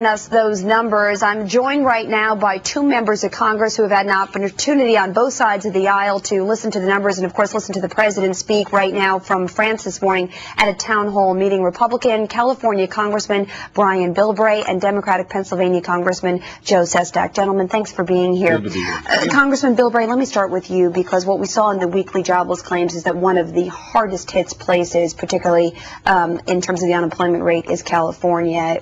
Us those numbers. I'm joined right now by two members of Congress who have had an opportunity on both sides of the aisle to listen to the numbers and, of course, listen to the president speak right now from France this morning at a town hall meeting. Republican California Congressman Brian Bilbray and Democratic Pennsylvania Congressman Joe Sestak. Gentlemen, thanks for being here. Good to be here. Congressman Bilbray, let me start with you, because what we saw in the weekly jobless claims is that one of the hardest hit places, particularly in terms of the unemployment rate, is California.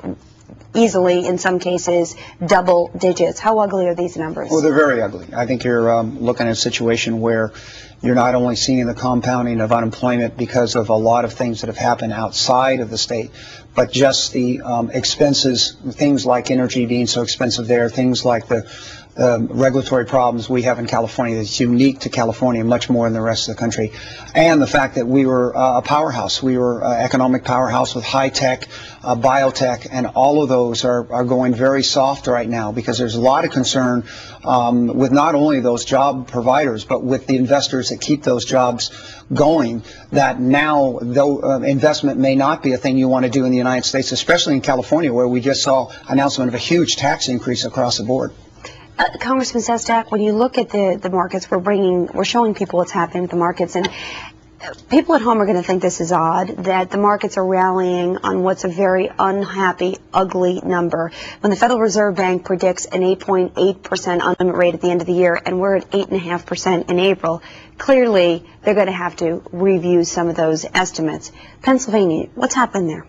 Easily, in some cases, double digits. How ugly are these numbers? Well, they're very ugly. I think you're looking at a situation where you're not only seeing the compounding of unemployment because of a lot of things that have happened outside of the state, but just the expenses, things like energy being so expensive there, things like the regulatory problems we have in California that's unique to California much more than the rest of the country, and the fact that we were a powerhouse. We were an economic powerhouse with high tech, biotech, and all of those are going very soft right now because there's a lot of concern with not only those job providers but with the investors that keep those jobs going, that now though investment may not be a thing you want to do in the United States, especially in California, where we just saw announcement of a huge tax increase across the board. Congressman Sestak, when you look at the markets, we're showing people what's happening with the markets, and people at home are going to think this is odd, that the markets are rallying on what's a very unhappy, ugly number. When the Federal Reserve Bank predicts an 8.8% unemployment rate at the end of the year, and we're at 8.5% in April, clearly they're going to have to review some of those estimates. Pennsylvania, what's happened there?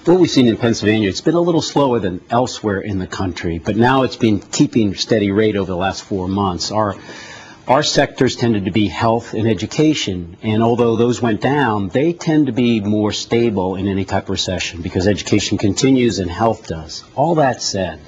What we've seen in Pennsylvania, it's been a little slower than elsewhere in the country, but now it's been keeping steady rate over the last 4 months. Our sectors tended to be health and education, and although those went down, they tend to be more stable in any type of recession because education continues and health does. All that said,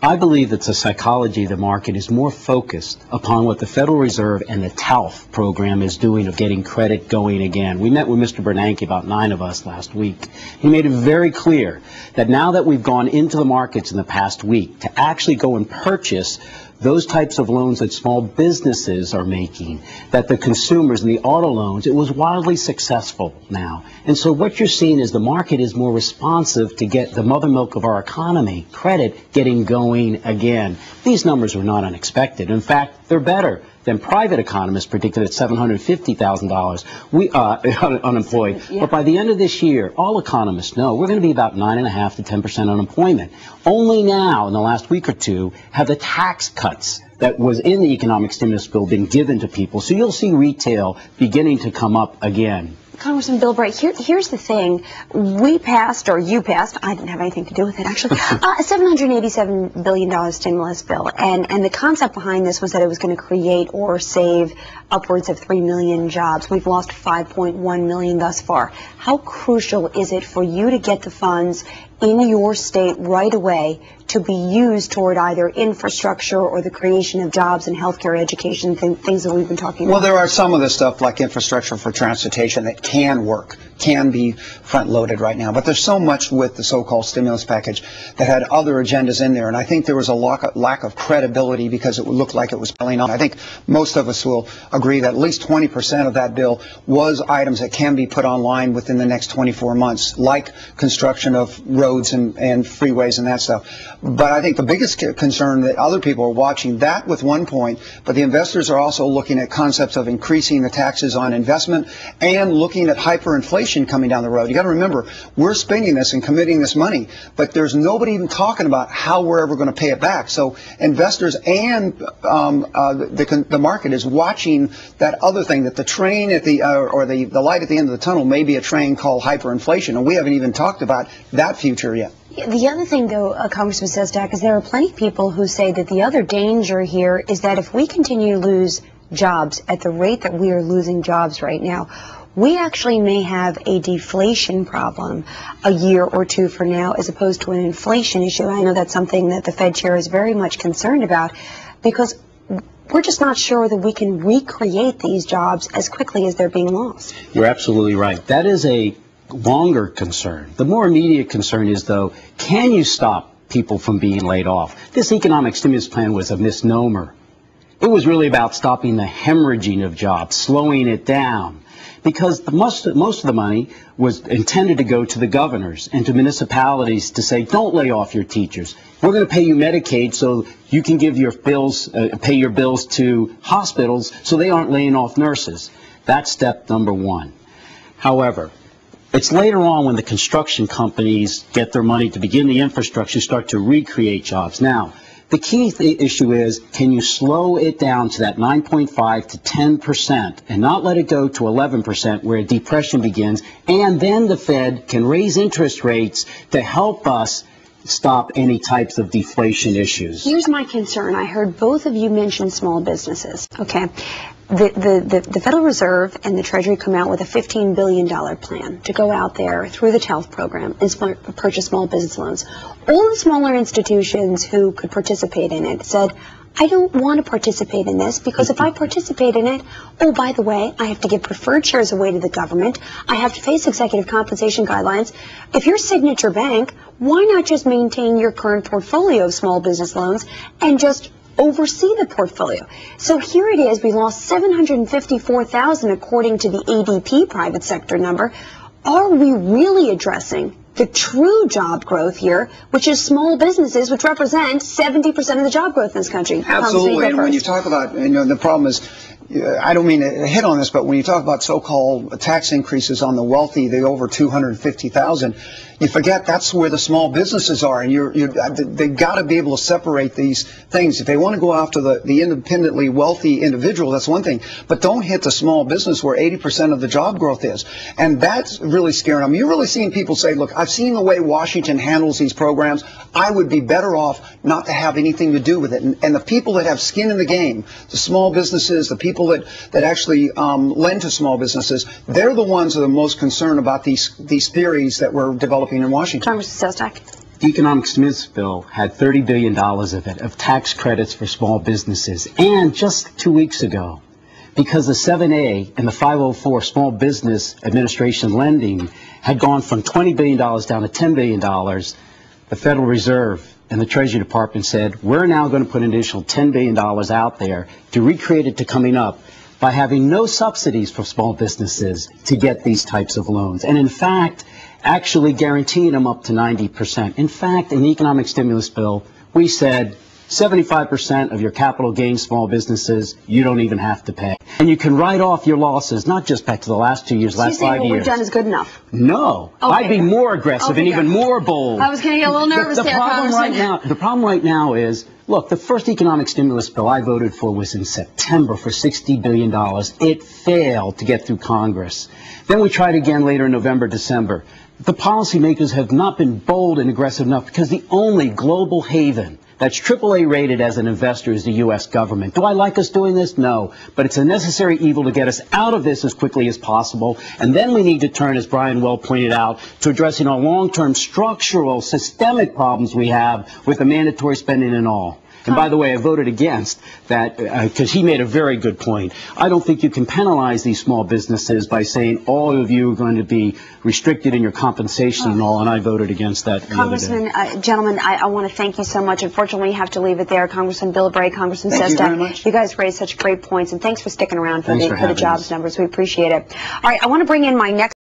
I believe that the psychology of the market is more focused upon what the Federal Reserve and the TALF program is doing of getting credit going again. We met with Mr. Bernanke, about 9 of us last week. He made it very clear that now that we've gone into the markets in the past week to actually go and purchase those types of loans that small businesses are making, that the consumers and the auto loans, it was wildly successful now. And so what you're seeing is the market is more responsive to get the mother milk of our economy, credit, getting going again. These numbers were not unexpected. In fact, they're better than private economists predicted at $750,000 unemployed. Yeah. But by the end of this year, all economists know we're going to be about 9.5 to 10% unemployment. Only now, in the last week or two, have the tax cuts that was in the economic stimulus bill been given to people. So you'll see retail beginning to come up again. Congressman Bilbray, here's the thing. We passed, or you passed, I didn't have anything to do with it actually, a $787 billion stimulus bill. And the concept behind this was that it was going to create or save upwards of 3 million jobs. We've lost 5.1 million thus far. How crucial is it for you to get the funds in your state right away to be used toward either infrastructure or the creation of jobs in healthcare, education, things that we've been talking about? Well, there are some of the stuff like infrastructure for transportation that can work, can be front-loaded right now. But there's so much with the so-called stimulus package that had other agendas in there. And I think there was a lack of credibility because it looked like it was spelling out. I think most of us will agree that at least 20% of that bill was items that can be put online within the next 24 months, like construction of roads and freeways and that stuff. But I think the biggest concern that other people are watching that with one point, but the investors are also looking at concepts of increasing the taxes on investment and looking at hyperinflation coming down the road. You got to remember, we're spending this and committing this money, but there's nobody even talking about how we're ever going to pay it back. So investors and the market is watching that other thing, that the train at the the light at the end of the tunnel may be a train called hyperinflation, and we haven't even talked about that future yet. The other thing, though, Congressman Sestak, is there are plenty of people who say that the other danger here is that if we continue to lose jobs at the rate that we are losing jobs right now, we actually may have a deflation problem a year or two from now as opposed to an inflation issue. I know that's something that the Fed chair is very much concerned about because we're just not sure that we can recreate these jobs as quickly as they're being lost. You're absolutely right. That is a longer concern. The more immediate concern is, though, can you stop people from being laid off? This economic stimulus plan was a misnomer. It was really about stopping the hemorrhaging of jobs, slowing it down. because most of the money was intended to go to the governors and to municipalities to say, don't lay off your teachers. We're going to pay you Medicaid so you can give your bills, pay your bills to hospitals so they aren't laying off nurses. That's step number one. However, it's later on when the construction companies get their money to begin the infrastructure, start to recreate jobs. Now, the key issue is, can you slow it down to that 9.5 to 10% and not let it go to 11% where a depression begins, and then the Fed can raise interest rates to help us stop any types of deflation issues? Here's my concern. I heard both of you mention small businesses. Okay. The Federal Reserve and the Treasury come out with a $15 billion plan to go out there through the TALF program and purchase small business loans. All the smaller institutions who could participate in it said, I don't want to participate in this because if I participate in it, oh, by the way, I have to give preferred shares away to the government. I have to face executive compensation guidelines. If you're Signature Bank, why not just maintain your current portfolio of small business loans and just oversee the portfolio? So here it is. We lost 754,000 according to the ADP private sector number. Are we really addressing the true job growth here, which is small businesses, which represent 70% of the job growth in this country? Absolutely. And when you talk about, the problem is, I don't mean to hit on this, but when you talk about so-called tax increases on the wealthy, the over 250,000, you forget that's where the small businesses are, and they've got to be able to separate these things. If they want to go after the independently wealthy individual, that's one thing, but don't hit the small business where 80% of the job growth is, and that's really scary. I mean, you're really seeing people say, look, I've seen the way Washington handles these programs. I would be better off not to have anything to do with it. And the people that have skin in the game, the small businesses, the people that actually lend to small businesses, they're the ones that are most concerned about these theories that we're developing in Washington. Congressman Sestak. The economic stimulus bill had $30 billion of it, of tax credits for small businesses. And just 2 weeks ago, because the 7A and the 504 Small Business Administration lending had gone from $20 billion down to $10 billion, the Federal Reserve and the Treasury Department said, we're now going to put an additional $10 billion out there to recreate it to coming up by having no subsidies for small businesses to get these types of loans. And in fact, actually guaranteeing them up to 90%. In fact, in the economic stimulus bill, we said 75% of your capital gains small businesses, you don't even have to pay. And you can write off your losses, not just back to the last 2 years, last 5 years. So you saying what we've done is good enough? No. Okay. I'd be more aggressive and even more bold. I was going to get a little nervous there, Congressman. The problem right now is, look, the first economic stimulus bill I voted for was in September for $60 billion. It failed to get through Congress. Then we tried again later in November, December. The policymakers have not been bold and aggressive enough because the only global haven that's AAA rated as an investor is the U.S. government. Do I like us doing this? No. But it's a necessary evil to get us out of this as quickly as possible. And then we need to turn, as Brian well pointed out, to addressing our long-term structural, systemic problems we have with the mandatory spending and all. And by the way, I voted against that because he made a very good point. I don't think you can penalize these small businesses by saying all of you are going to be restricted in your compensation and all, and I voted against that. Congressman, gentlemen, I want to thank you so much. Unfortunately, we have to leave it there. Congressman Bilbray, Congressman Sestak, you guys raised such great points, and thanks for sticking around for the jobs numbers. We appreciate it. All right, I want to bring in my next